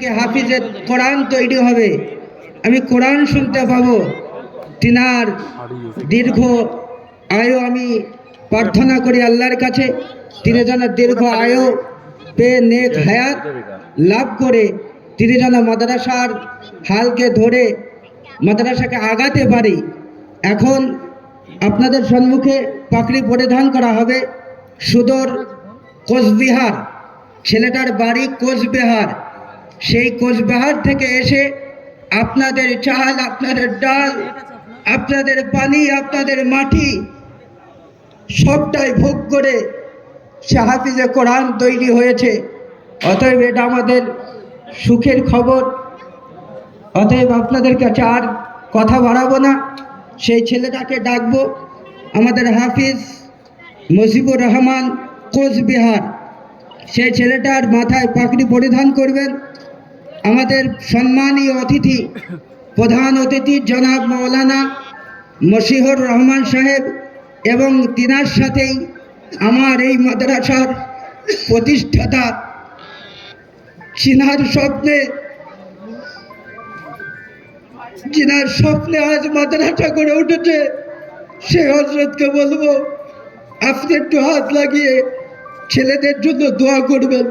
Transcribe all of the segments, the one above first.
থেকে হাফিজের কোরআন তৈরি হবে, আমি কোরআন শুনতে পাবো। তিনার দীর্ঘ আয়ু আমি প্রার্থনা করি আল্লাহর কাছে, তিনি যেন দীর্ঘ আয়ু পেয়ে নেক হায়াত লাভ করে তিনি যেন মাদ্রাসার হালকে ধরে মাদ্রাসাকে আগাতে পারি। এখন আপনাদের সম্মুখে পাগড়ি পরিধান করা হবে সুদূর কোচবিহার, ছেলেটার বাড়ি কোচবিহার। সেই কোচবিহার থেকে এসে আপনাদের চাল, আপনাদের ডাল, আপনাদের পানি, আপনাদের মাটি সবটাই ভোগ করে সে হাফিজে কোরআন তৈরি হয়েছে। অতএব এটা আমাদের সুখের খবর। অতএব আপনাদের কাছে আর কথা বাড়াবো না, সেই ছেলেটাকে ডাকবো। আমাদের হাফিজ মুজিবুর রহমান কোচবিহার, সেই ছেলেটার মাথায় পাগড়ি পরিধান করবেন। আমাদের সম্মানীয় অতিথি, প্রধান অতিথি জনাব মৌলানা মশিহুর রহমান সাহেব এবং তিনার সাথেই আমার এই মাদ্রাসার প্রতিষ্ঠাতা, যিনার স্বপ্নে আজ মাদ্রাসা গড়ে উঠেছে, সে হযরতকে বলবো আপনি একটু হাত লাগিয়ে ছেলেদের জন্য দোয়া করবেন।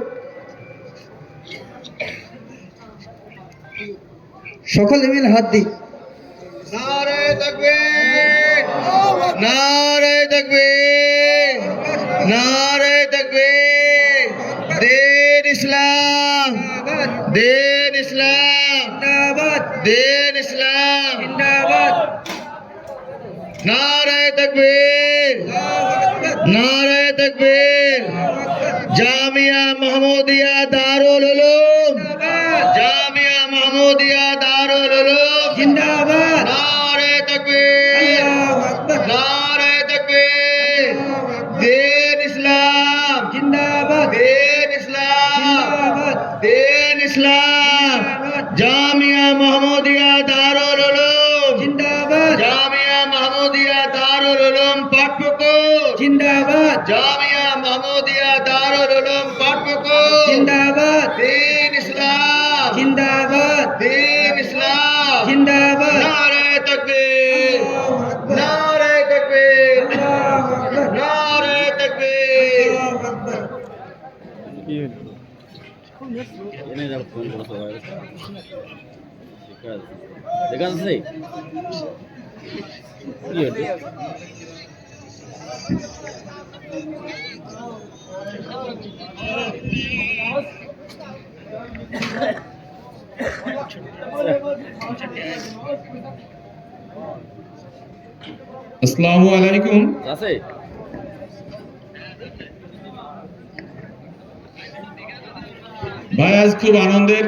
সকলে মিলে হাত দিই। নারে তাকবীর, নারে তাকবীর, নারে তাকবীর। দিন ইসলাম, দিন ইসলাম, দিন ইসলাম। নারে তাকবীর, নারে তাকবীর। জামিয়া মাহমুদিয়া দারুল উলুম, জামিয়া মাহমুদিয়া দারুল উলুম জিন্দাবাদ। নারে তাকবীর, নারে তাকবীর। দিন ইসলাম জিন্দাবাদ, দিন ইসলাম, দিন ইসলাম। জামিয়া মাহমুদিয়া দারুল উলুম জিন্দাবাদ, জামিয়া মাহমুদিয়া দারুল উলুম পাটপুকুর জিন্দাবাদ, জামিয়া মাহমুদিয়া দারুল উলুম পাটপুকুর জিন্দাবাদ, দিন ইসলাম জিন্দাবাদ, দিন ইসলাম। জিন্দাবাদ। নারে তাকবীর, নারে তাকবীর, নারে তাকবীর। আসসালামু আলাইকুম। ভাই, আজ খুব আনন্দের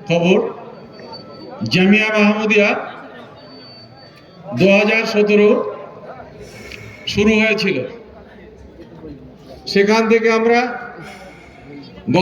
খবর। জামিয়া মাহমুদিয়া 2017 শুরু হয়েছিল, সেখান থেকে আমরা